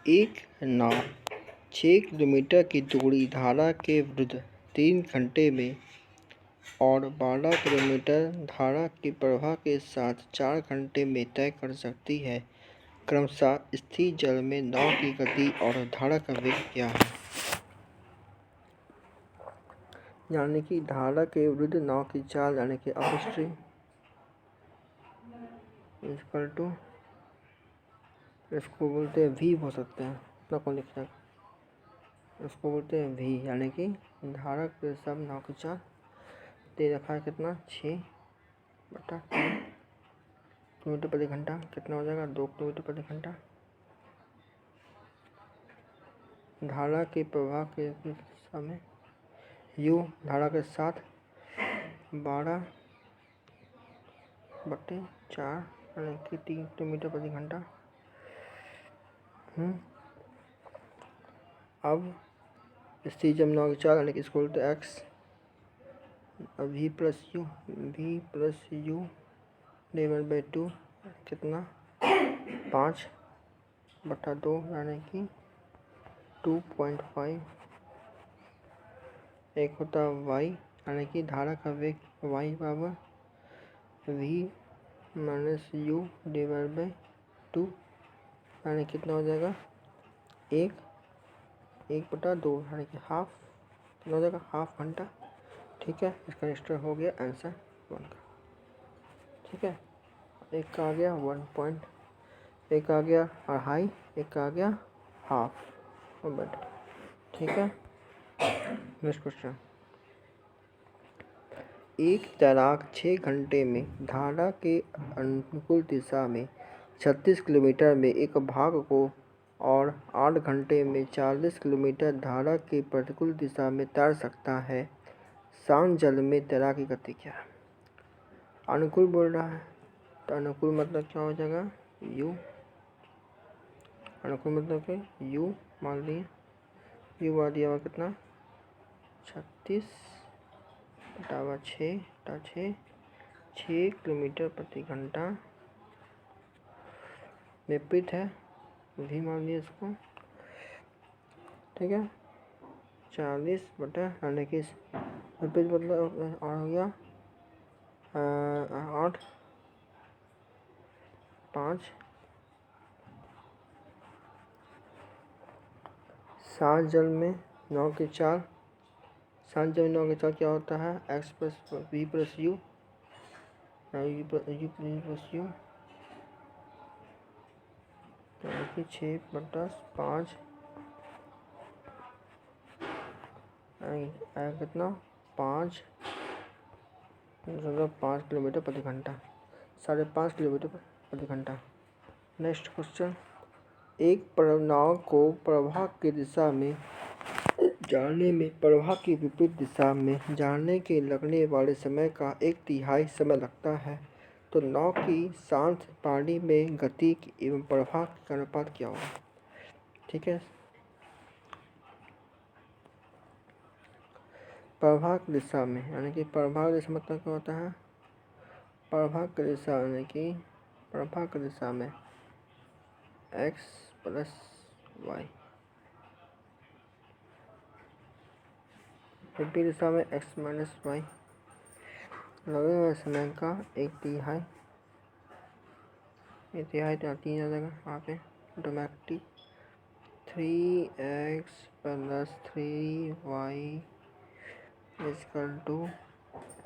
एक नाव 6 किलोमीटर की दूरी धारा के विरुद्ध 3 घंटे में और 12 किलोमीटर धारा के प्रवाह के साथ 4 घंटे में तय कर सकती है। क्रमशः स्थिर जल में नाव की गति और धारा का वेग क्या है? यानी कि धारा के विरुद्ध नाव की चाल यानी कि अपस्ट्रीम इक्वल टू, इसको बोलते हैं v हो सकते हैं, इतना कौन लिखता है, इसको बोलते हैं v यानी कि धारा के सब नाव की चाल दे रखा है कितना 6/3 किलोमीटर प्रति घंटा, कितना हो जाएगा 2 किलोमीटर प्रति घंटा। धारा के प्रवाह के समय u धारा के साथ 12/4 यानी कि 3 किलोमीटर प्रति घंटा। अब स्थिर जल नाव की चाल यानी कि इसको बोलते हैं x, v plus you divide by 2 कितना 5/2 यानी कि 2.5। एक होता है y यानी कि धारा का वेग y बराबर v minus you divide by 2 यानी कितना हो जाएगा 1/2 यानी कि हाफ, कितना हो जाएगा हाफ घंटा। ठीक है, इसका रजिस्टर हो गया आंसर 1 का। ठीक है, एक का आ गया 1 एक आ गया 2.5, एक आ गया हाफ बट। ठीक है, नेक्स्ट क्वेश्चन। एक तैराक 6 घंटे में धारा के अनुकूल दिशा में 36 किलोमीटर में एक भाग को और 8 घंटे में 40 किलोमीटर धारा के प्रतिकूल दिशा में तैर सकता है। शांत जल में तैराक की गति क्या है? अनुकूल बोल रहा है तो अनुकूल मतलब क्या हो जाएगा u, अनुकूल मतलब कि u मान लिए u आ दिया हुआ कितना 36/6 किलोमीटर प्रति घंटा। विपरीत है v मान लिया इसको। ठीक है, 40 बटा यानी कि विपरीत मतलब और हो गया 8/5। शांत जल में नाव की चाल, शांत जल में नाव की चाल क्या होता है x plus v plus you plus you यानी कि 6/5 कितना 5 किलोमीटर प्रति घंटा, 5.5 किलोमीटर प्रति घंटा। Next question. एक नाव को प्रवाह की दिशा में जाने में प्रवाह की विपरीत दिशा में जाने के लगने वाले समय का 1/3 समय लगता है, तो नाव की शांत पानी में गति एवं प्रवाह का अनुपात क्या होगा? ठीक है, प्रवाह की दिशा में यानी कि प्रवाह की दिशा मतलब क्या होता है, प्रवाह की दिशा यानी कि प्रवाह की दिशा में x प्लस y, विपरीत दिशा में x माइनस y, लगे हुए समय का 1/3 तो 3 आ जाएगा वहाँ पे automatic 3x plus 3y equal to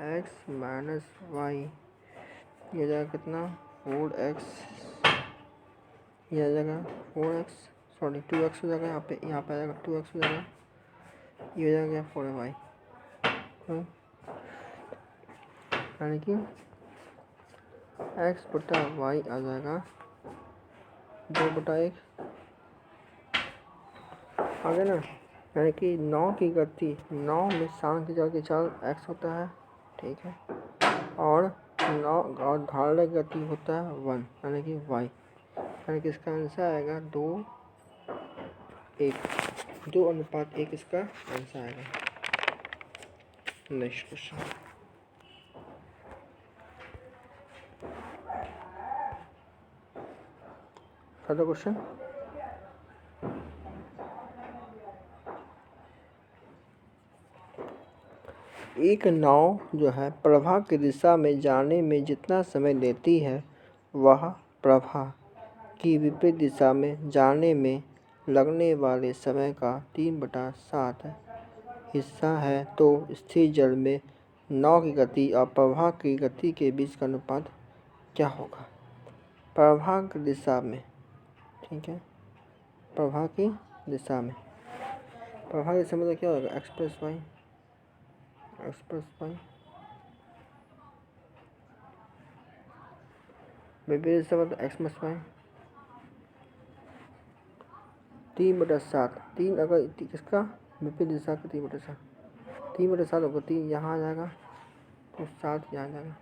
x minus y। ये जाएगा कितना 4x, ये आ जाएगा 4x सॉरी 2x हो जाएगा यहाँ पे आ जाएगा 2x हो जाएगा, ये हो जाएगा 4y यानी कि x बटा y आ जाएगा 2/1 आ गया ना। यानी कि नाव की गति, नाव में शांत जल की चाल x होता है। ठीक है, और नाव और धारा की गति होता है 1 यानी कि y, यानी कि इसका आंसर आएगा 2:1 इसका आंसर आएगा। Next question. Further question. एक नाव जो है प्रवाह की दिशा में जाने में जितना समय लेती है वह प्रवाह की विपरीत दिशा में जाने में लगने वाले समय का 3/7 हिस्सा है। तो स्थिर जल में नाव की गति और प्रवाह की गति के बीच का अनुपात क्या होगा? प्रवाह की दिशा में, ठीक है, प्रवाह की दिशा में, प्रवाह की दिशा में तो क्या होगा? x+y विपरीत दिशा में तो x+y 3/7। 3 अगर किसका विपरीत दिशा का 3/7, 3/7 होगा, 3 यहाँ आ जाएगा तो 7 यहाँ आ जाएगा।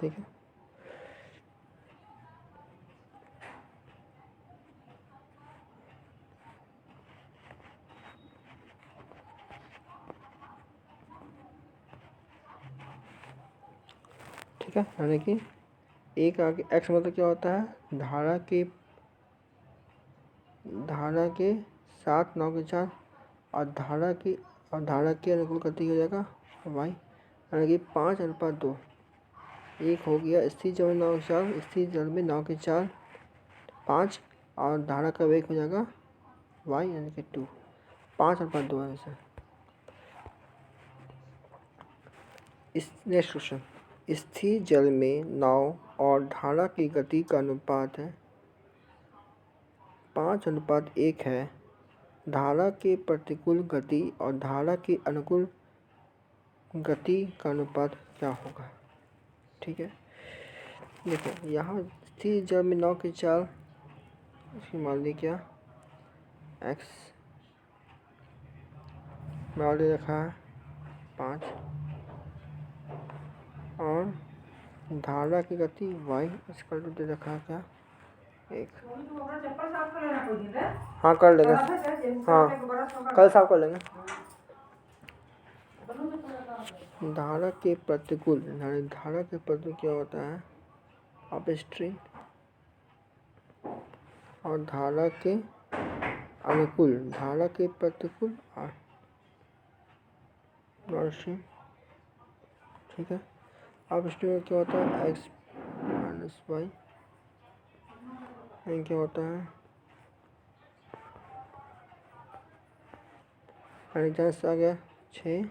ठीक है, ठीक है, यानी कि एक आगे x मतलब क्या होता है? धारा के साथ नाव के चाल और धारा के अनुकूल गति हो जाएगा y, यानी कि 5/2। एक हो गया स्थिर जल में नाव की चाल, स्थिर जल में नाव की चाल 5 और धारा का वेग हो जाएगा y यानी कि 2, 5/2 है इसे। नेक्स्ट क्वेश्चन, स्थिर जल में नाव और धारा की गति का अनुपात है 5:1 है। धारा के प्रतिकूल गति और धारा की अनुकूल गति का अनुपात क्या होगा? ठीक है, देखो यहाँ स्थिर जल में नाव की चाल इसकी मान ली क्या x मान ली रखा है 5 और धारा की गति y इसका दे रखा है क्या 1। हाँ कर लेंगे, हाँ कल साफ कर लेंगे। धारा के प्रतिकूल क्या होता है? अपस्ट्रीम और धारा के अनुकूल, धारा के प्रतिकूल और डाउनस्ट्रीम, ठीक है। अपस्ट्रीम में क्या होता है? x - y, क्या होता है? आ गया 6,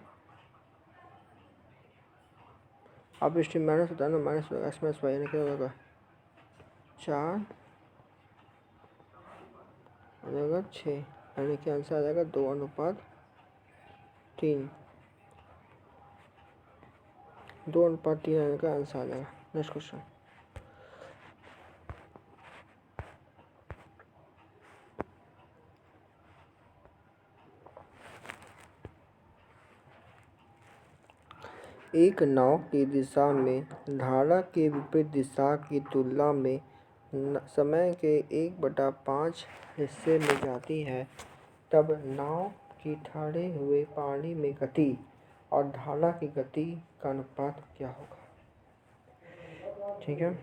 अपस्ट्रीम माइनस होता है ना, -x - y यानी क्या होगा 4 हो जाएगा 6, यानी कि आंसर आ जाएगा 2:3, 2:3 आने का आंसर आ जाएगा। नेक्स्ट क्वेश्चन, एक नाव की दिशा में धारा के विपरीत दिशा की तुलना में समय के 1/5 हिस्से में जाती है, तब नाव की ठहरे हुए पानी में गति और धारा की गति का अनुपात क्या होगा? ठीक है,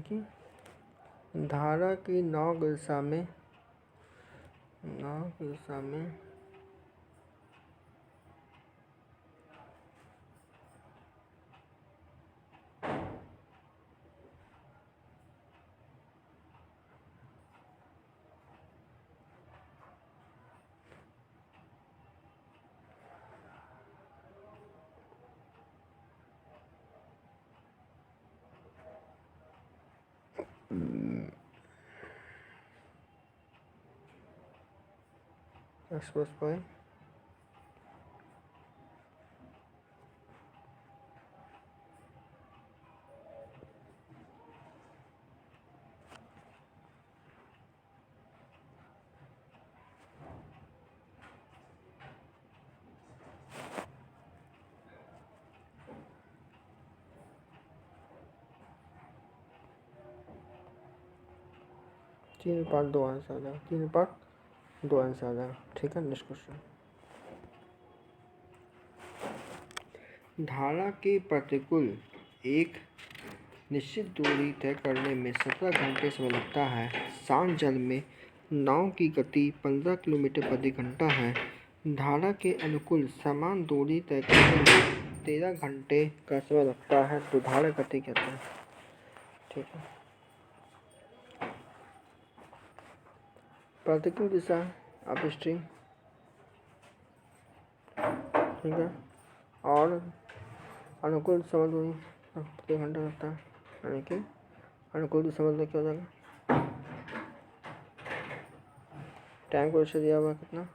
कि धारा की नाव की दिशा में x+y 3/2 आंसर आ जाएगा, 3/2 आंसर आ जाएगा। ठीक है, नेक्स्ट क्वेश्चन। धारा के प्रतिकूल एक निश्चित दूरी तय करने में 17 घंटे समय लगता है। शांत जल में नाव की गति 15 किलोमीटर प्रति घंटा है। धारा के अनुकूल समान दूरी तय करने में 13 घंटे का समय लगता है, तो धारा गति कहते हैं। ठीक है, प्रतिकूल दिशा अपस्ट्रीम। ठीक है, और अनुकूल समय दूरी प्रति घंटा लगता है, यानी कि अनुकूल दिशा मतलब क्या हो जाएगा, टाइम को दिया हुआ कितना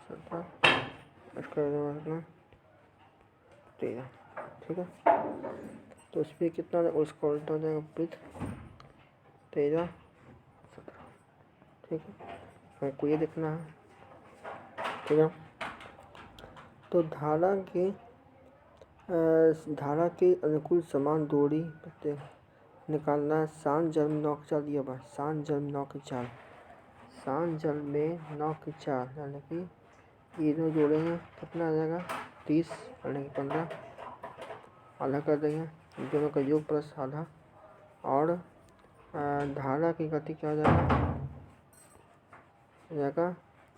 17, इसका कितना 13। ठीक है, तो उस पर कितना उसका उल्टा हो जाएगा विथ 13 17। ठीक है, हमको ये देखना है। ठीक है, तो धारा के अनुकूल समान दूरी निकालना है। शांत जल में 9 की चाल दिया हुआ, शांत जल में 9 की चाल, शांत जल में 9 की चाल, यानी कि ये दोनों जोड़ेंगे कितना आ जाएगा 30, यानी कि 15, आधा कर देंगे दोनों का योग प्लस आधा, और धारा की गति क्या हो जाएगा,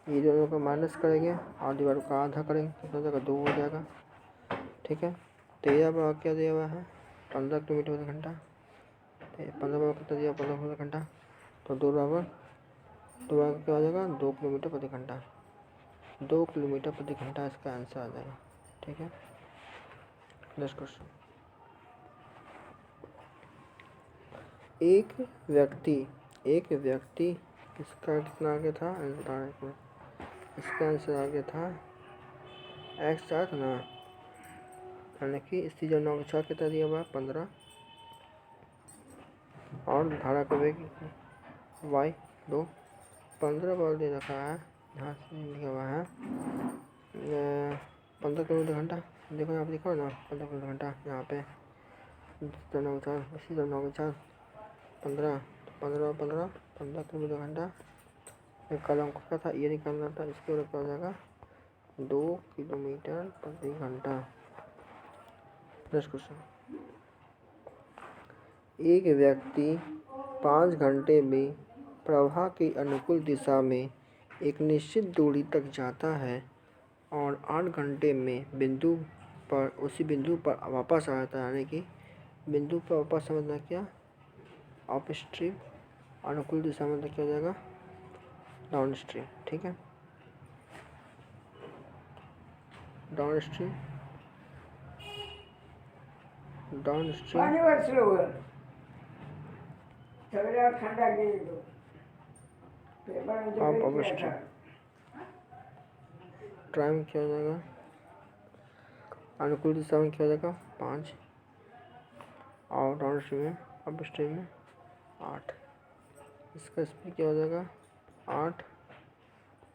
ये दोनों का माइनस करेंगे और दीवार का आधा करेंगे, कितना हो जाएगा 2 हो जाएगा। ठीक है, 13 बार क्या दिया हुआ है 15 किलोमीटर प्रति घंटा, 15 बार कितना दिया 15 प्रति घंटा, तो 2 बराबर क्या हो जाएगा 2 किलोमीटर प्रति घंटा, 2 किलोमीटर प्रति घंटा इसका आंसर आ जाएगा। ठीक है, नेक्स्ट क्वेश्चन। एक व्यक्ति इसका कितना आगे था आंसर, इसका आंसर आगे था एक्स 7 ना, यानी कि इसकी जो 9 का कितना दिया हुआ 15, और धारा का वेग वाई 2, 15 बार दे रखा है, यहाँ से लिखा हुआ है 15 किलोमीटर घंटा। देखो यहाँ पे लिखा ना 15 किलोमीटर घंटा, यहाँ पे 9 4 इसी 9 के 4 15, 15 किलोमीटर घंटा। एक कलम को क्या था ये निकालना था, इसके ऊपर क्या हो जाएगा 2 किलोमीटर प्रति घंटा। Next question. एक व्यक्ति 5 घंटे में प्रवाह की अनुकूल दिशा में एक निश्चित दूरी तक जाता है और 8 घंटे में उसी बिंदु पर वापस आ जाता है, यानी कि बिंदु पर वापस समझना क्या अप स्ट्रीम, अनुकूल दिशा में क्या हो जाएगा डाउन स्ट्रीम। ठीक है, डाउन स्ट्रीम आप अप स्ट्रीम। टाइम क्या हो जाएगा अनुकूल दिशा में क्या हो जाएगा 5, और डाउन स्ट्रीम में अप स्ट्रीम में 8, इसका स्पीड क्या हो जाएगा 8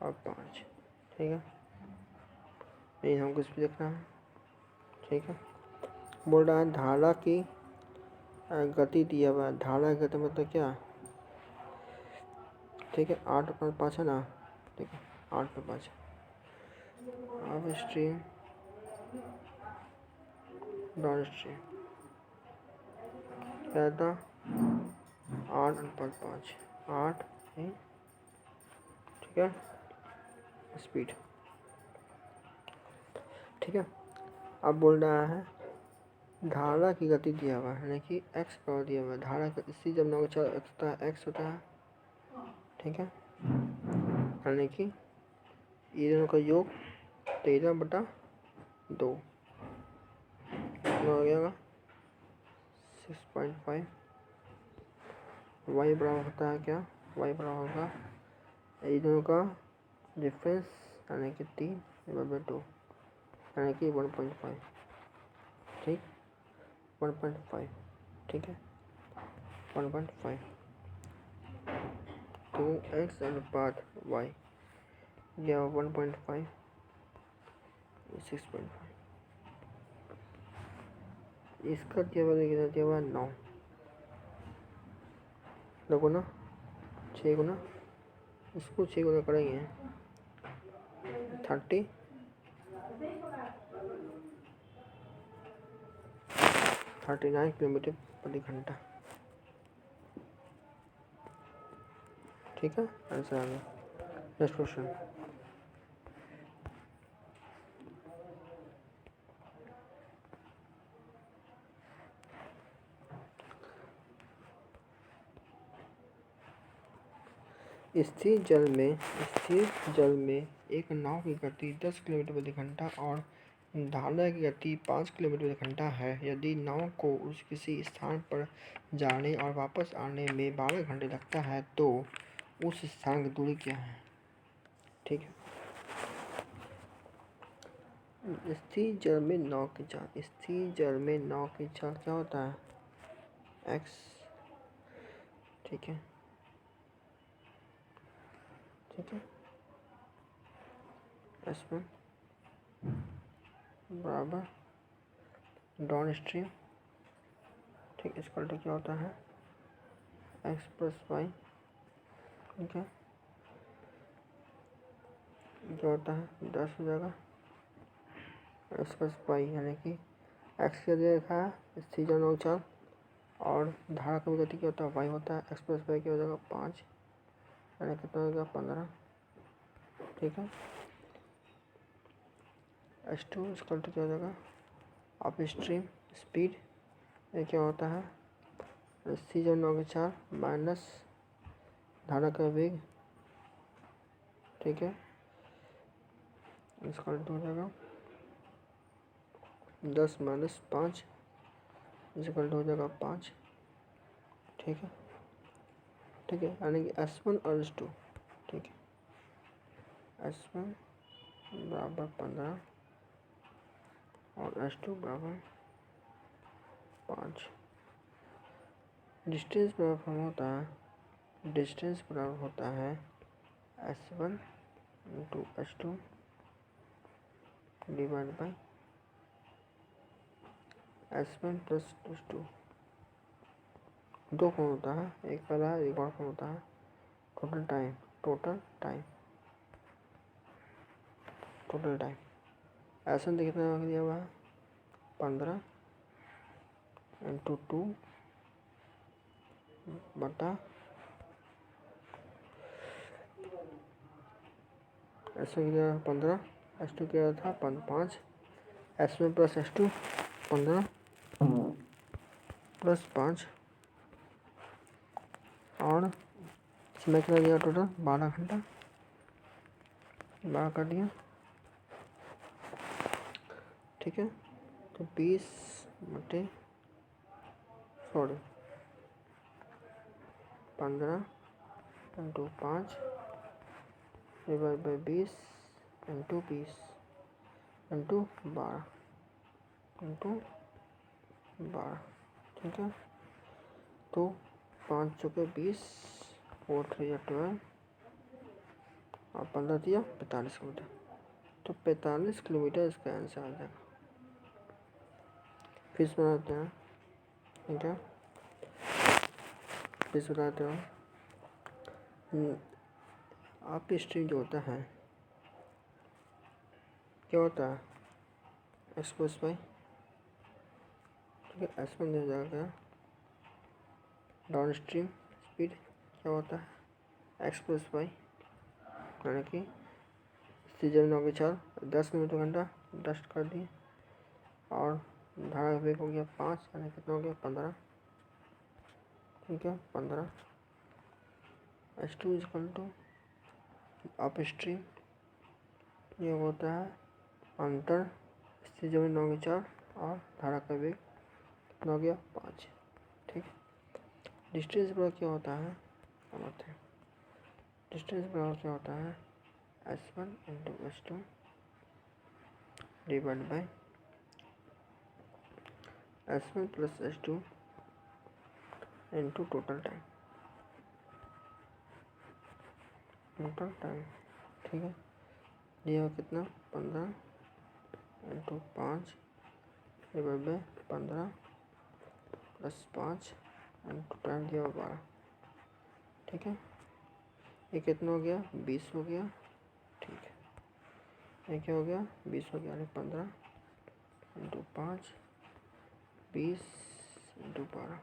और 5। ठीक है, यही हमको स्पीड देखना है। ठीक है, बोल रहा है धारा की गति दिया हुआ है, धारा की गति मतलब क्या। ठीक है, 8 और 5 है ना। ठीक है, 8 और 5 अप स्ट्रीम डाउन स्ट्रीम क्या था 8 और 5 8। ठीक है, स्पीड। ठीक है, अब बोल रहा है धारा की गति दिया हुआ है, यानी कि एक्स पावर दिया हुआ है, धारा का इसी जब 9 का एक्स होता है एक्स होता है। ठीक है, यानी कि ये दोनों का योग 13/2 कितना हो गया 6.5। वाई बराबर होता है क्या, वाई बराबर होगा ये दोनों का डिफरेंस, यानी कि 3/2, यानी कि 1.5। ठीक, 1.5। ठीक है, 1.5 तो एक्स अनुपात वाई या 1.5 6.5, इसका दिया हुआ 9, देखो ना, 6 गुना, इसको 6 गुना करेंगे 39 किलोमीटर प्रति घंटा। ठीक है, आंसर आ गया। Next question. स्थिर जल में एक नाव की गति 10 किलोमीटर प्रति घंटा और धारा की गति 5 किलोमीटर प्रति घंटा है। यदि नाव को उस किसी स्थान पर जाने और वापस आने में 12 घंटे लगता है तो उस स्थान की दूरी क्या है? ठीक है, स्थिर जल में नाव की चाल। स्थिर जल में नाव की चाल क्या होता है? एक्स। ठीक है, ठीक है, इसमें बराबर डाउन स्ट्रीम। ठीक, इसका उल्टा क्या होता है? X plus Y. ठीक है, क्या होता है? 10 हो जाएगा एक्स प्लस वाई, यानी कि एक्स क्या दे रखा है? स्थिर जल में चाल, और धारा की गति क्या होता है? वाई होता है। एक्स प्लस वाई क्या हो जाएगा? 5, यानी कितना हो जाएगा? 15। ठीक है, H2 इसका उल्टा क्या हो जाएगा? अप स्ट्रीम स्पीड, ये क्या होता है? स्थिर जल में चाल माइनस धारा का वेग। ठीक है, इसका उल्टा हो जाएगा 10 माइनस 5, इसका उल्टा हो जाएगा 5। ठीक है, ठीक है, यानी कि S1 और S2। ठीक है, S1 बराबर 15 और S2 बराबर 5। डिस्टेंस बराबर होता है S1 into S2 divide by S1 plus S2। दो कौन होता है? एक पहला है, एक और कौन होता है? Total time. S1 तो कितना दिया हुआ है? 15 इंटू 2 बटा S1 किया 15, S2 किया था 5, S1 प्लस S2 15 प्लस 5, और समय कितना दिया? टोटल 12 घंटा। 12 कर दिया। ठीक है, तो 15 into 5 divide by 20 into 20 into 12। ठीक है, तो 5 चौके 20 और 3 12 और 15 दिया 45 किलोमीटर। तो 45 किलोमीटर इसका आंसर आ जाएगा। फिर बनाते हैं। ठीक है, फिर बनाते हैं। आप स्ट्रीम जो होता है क्या होता है? X plus Y. ठीक है, S1 दे जाएगा डाउन स्ट्रीम स्पीड क्या होता है? एक्स प्लस वाई, यानी कि सीजन हो गया 4 10 किलोमीटर घंटा 10 कर दिए, और धारा का वेग हो गया 5, यानी कितना हो गया? 15। ठीक है, 15। S2 is equal to up stream, ये होता है अंतर स्थिर जमीन 9 के 4 और धारा का वेग कितना हो गया? 5। ठीक, डिस्टेंस बराबर क्या होता है? डिस्टेंस बराबर क्या होता है? S1 into S2 divide by S1 plus S2 into total time. ठीक है, ये हो कितना? 15 into 5 divide by 15 plus 5 into time दिया 12। ठीक है। ये कितना हो गया, 20 हो गया, ठीक है। ये क्या हो गया, 20 हो गया, 15 इंटू 5, 20 इंटू 12,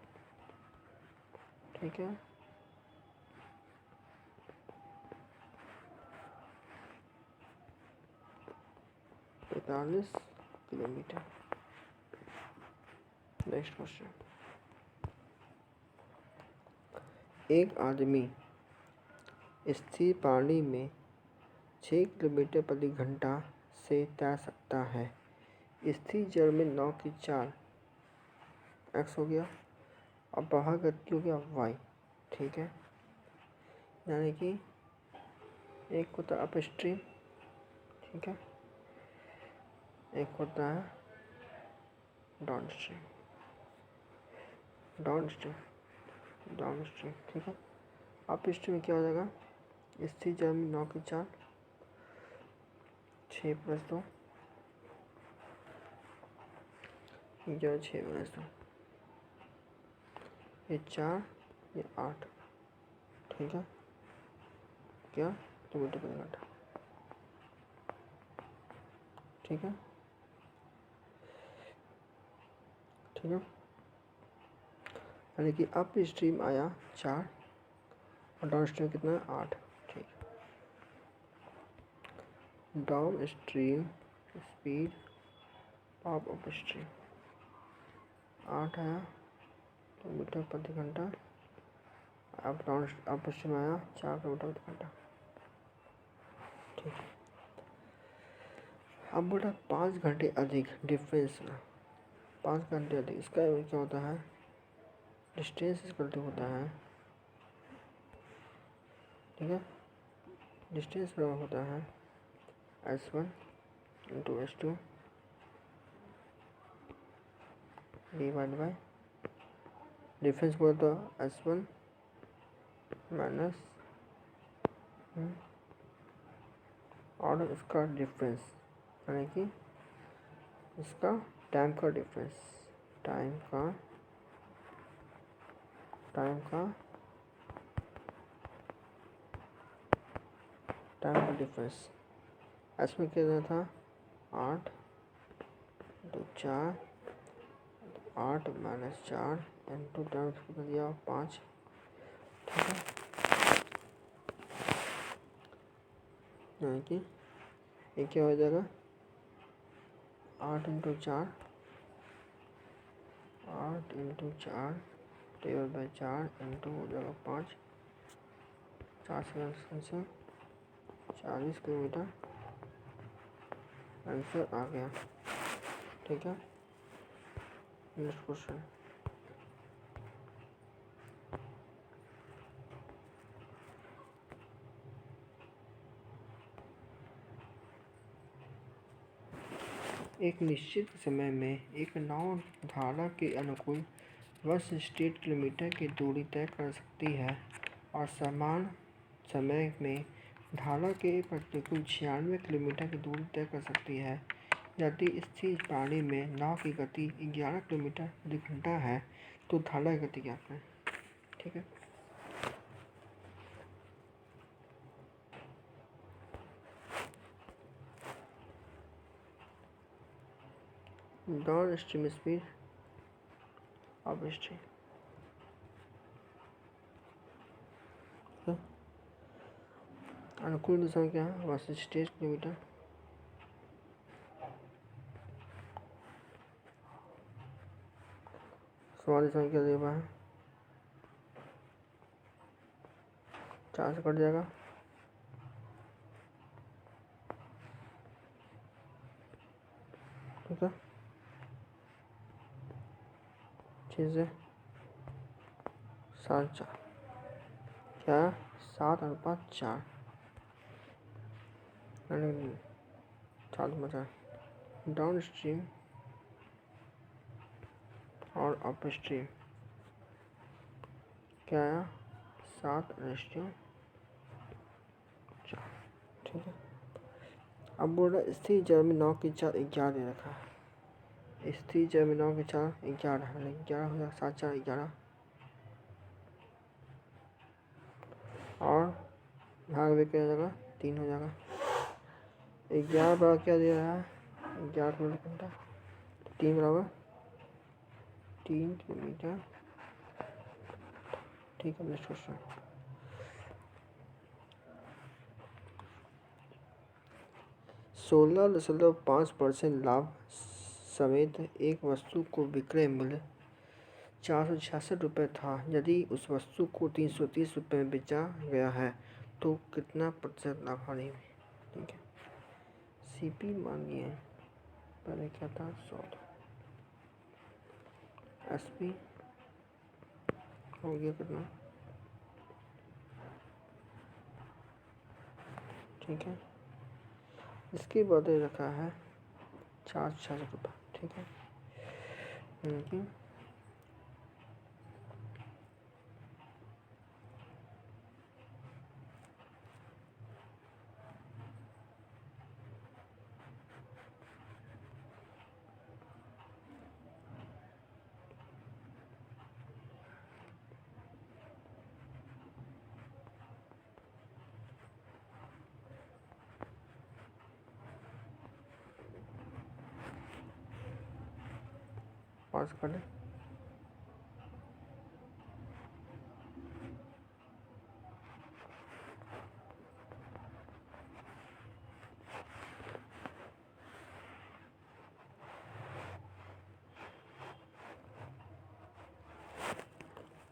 ठीक है। पैंतालीस किलोमीटर। नेक्स्ट क्वेश्चन, एक आदमी स्थिर पानी में 6 किलोमीटर प्रति घंटा से तैर सकता है। स्थिर जल में नाव की चाल x हो गया, अब बाहर गति हो गया y, ठीक है। यानी कि एक होता है अप स्ट्रीम, ठीक है, एक होता है down stream, down stream, down stream, ठीक है। अप स्ट्रीम में क्या हो जाएगा, स्थिर जल में नाव की चाल 6 + 2, जो 6 + 2, ये 4, ये 8, ठीक है। क्या, किलोमीटर प्रति घंटा, ठीक है, ठीक है। यानी कि अप स्ट्रीम आया 4 और डाउन स्ट्रीम कितना है, 8, ठीक है। Down stream speed of up stream 8 आया किलोमीटर प्रति घंटा, अब डाउन अप स्ट्रीम आया 4 किलोमीटर प्रति घंटा, ठीक है। अब बोला 5 घंटे अधिक डिफरेंस, 5 घंटे अधिक, इसका क्या होता है, डिस्टेंस इक्वल टू होता है, ठीक है। डिस्टेंस बराबर होता है S1 into S2 divide by difference बोला तो S1 माइनस और इसका डिफरेंस, यानी कि इसका टाइम का डिफरेंस, टाइम का डिफरेंस। इसमें कितना था, 8 इंटू 4, 8 - 4 इंटू टाइम कितना दिया, 5, ठीक है। यानी कि ये क्या हो जाएगा, 8 into 4, 8 into 4 divide by 4 into हो जाएगा 5, 4 से 40 किलोमीटर आंसर आ गया, ठीक है। नेक्स्ट क्वेश्चन, एक निश्चित समय में एक नाव धारा के अनुकूल 168 किलोमीटर की दूरी तय कर सकती है और समान समय में धारा के प्रतिकूल 96 किलोमीटर की दूरी तय कर सकती है। यदि स्थिर पानी में नाव की गति 11 किलोमीटर प्रति घंटा है तो धारा की गति क्या करें, ठीक है। Down stream speed up stream, अनुकूल दिशा क्या है, 168 किलोमीटर, समान दिशा क्या दिया हुआ है, 4 से कट जाएगा, ठीक है। 6 से 7, 4 क्या, 7/4, यानी 4 डाउन स्ट्रीम और अप स्ट्रीम क्या आया, 7/4, ठीक है। अब बोल रहा स्थिर जल में नाव की चाल 11 दे रखा है, स्थिर जल में नाव की चाल 11 है, 11 हो जाएगा, 7 4 11, और भाग में क्या हो जाएगा 3 हो जाएगा। 11 बराबर क्या दे रहा है 11 किलोमीटर, 3 बराबर 3 किलोमीटर। ठीक है, नेक्स्ट क्वेश्चन। 16.5% लाभ समेत एक वस्तु को विक्रय मूल्य 466 रुपये था। यदि उस वस्तु को 330 रुपये में बेचा गया है तो कितना प्रतिशत लाभ हानि हुई। ठीक है, सीपी मानिए पहले क्या था 100, एसपी हो गया कितना। ठीक है, इसके बाद रखा है 466 रुपये। ठीक है, लेकिन 5 कर दें।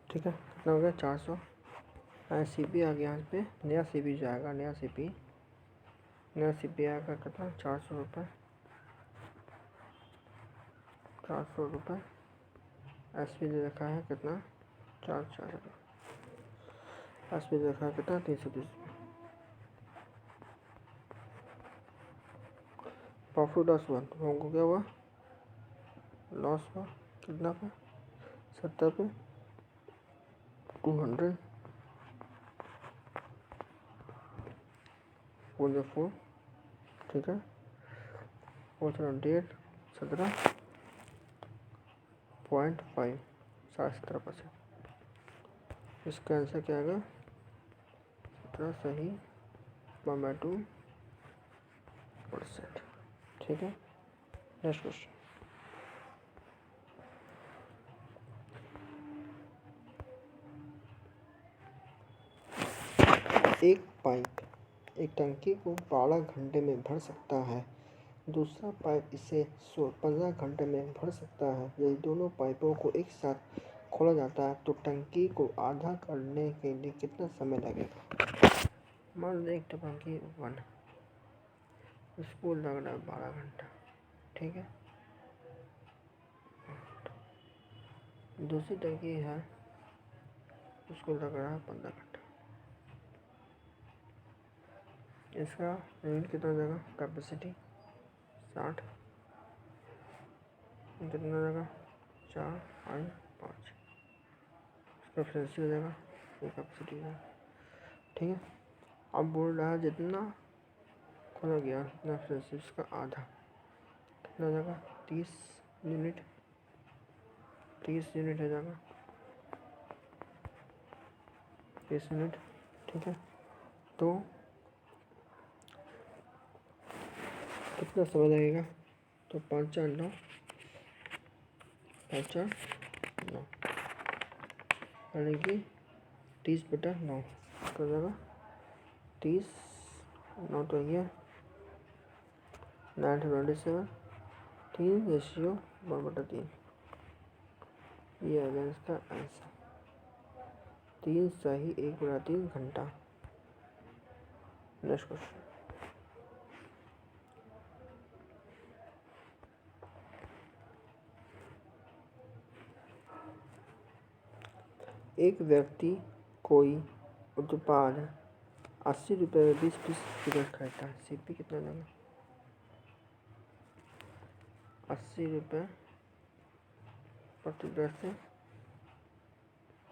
ठीक है, कितना हो गया 400। सीपी आ गया यहाँ पे, नया सीपी जाएगा, नया सीपी आएगा कितना 400 रुपये, 400 रुपये। एसपी दे रखा है कितना 400, एसपी दे रखा है कितना 330। प्रॉफिट लॉस हुआ तो हमको क्या हुआ, लॉस हुआ कितना पे 70 पे 200 4। ठीक है, 4 17.5 17%। इसका आंसर क्या आएगा 17 सही 1/2%। ठीक है, नेक्स्ट क्वेश्चन। एक पाइप एक टंकी को 12 घंटे में भर सकता है, दूसरा पाइप इसे 15 घंटे में भर सकता है। यदि दोनों पाइपों को एक साथ खोला जाता है तो टंकी को आधा करने के लिए कितना समय लगेगा। मान लो एक टंकी वन, उसको लग रहा है 12 घंटा। ठीक है, दूसरी टंकी है उसको लग रहा है 15 घंटा। इसका यूनिट कितना जाएगा, कैपेसिटी 60, कितना जाएगा 4 और 5, इसका फ्रेंसी हो जाएगा, ये कैपेसिटी हो जाएगा। ठीक है, अब बोल रहा है जितना खोला गया उतना फ्रेंसी उसका आधा, कितना हो जाएगा 30 यूनिट, 30 यूनिट हो जाएगा 30 यूनिट। ठीक है, तो कितना समय लगेगा, तो 5 4 9, 5 4 9 यानी कि 30/9 हो जाएगा 30 9 तो ये 927 3:1/3। ये आ गया इसका आंसर, 3 सही 1/3 घंटा। Next question. एक व्यक्ति कोई उत्पाद 80 रुपये में 20 पीस सिगरेट खरीदता है, सीपी कितना लगा 80 रुपये प्रति दस से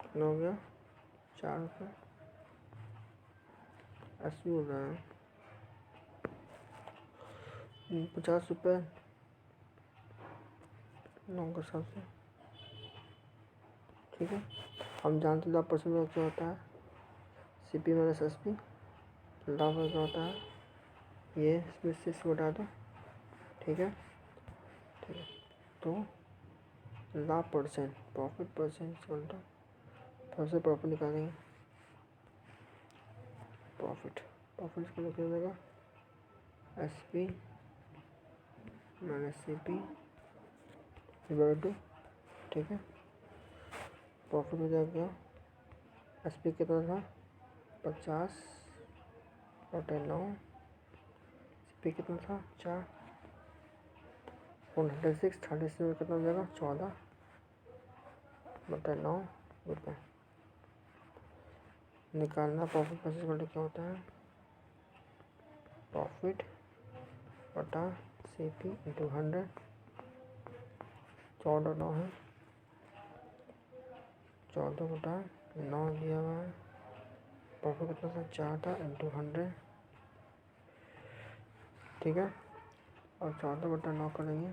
कितना हो गया 4 रुपये, 80 हो रहा है 50 रुपये 9 के हिसाब से। ठीक है, हम जानते 10% क्या होता है C P minus S P, लाभ क्या होता है, ये इसमें 6 बटा दो, ठीक है। तो लाभ परसेंट, प्रॉफिट परसेंट घंटा, फिर से प्रॉफिट निकालेंगे, प्रॉफिट को लिखा जाएगा S P minus C P divide two, ठीक है। प्रॉफिट हो जाएगा एस पी कितना था 50 बटे 9, सी पी कितना था 4, 136, 36 में कितना हो जाएगा 14 बटे 9 रुपये। निकालना प्रॉफिट परसेंट बटे क्या होता है, प्रॉफिट बटा सी पी इंटू 100, 14 9 है, 14 बटा 9 दिया हुआ है, प्रॉफिट कितना था 4 था इंटू 100, ठीक है। और 14 बटा 9 करेंगे,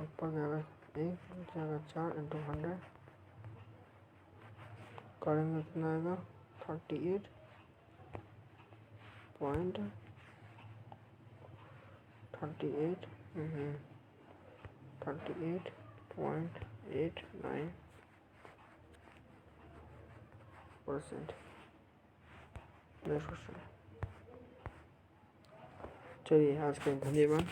ऊपर जाएगा 1 जाएगा 4 इंटू 100 करेंगे, कितना आएगा 38 पॉइंट 38.89%। नेक्स्ट क्वेश्चन, चलिए आज के धन्यवाद।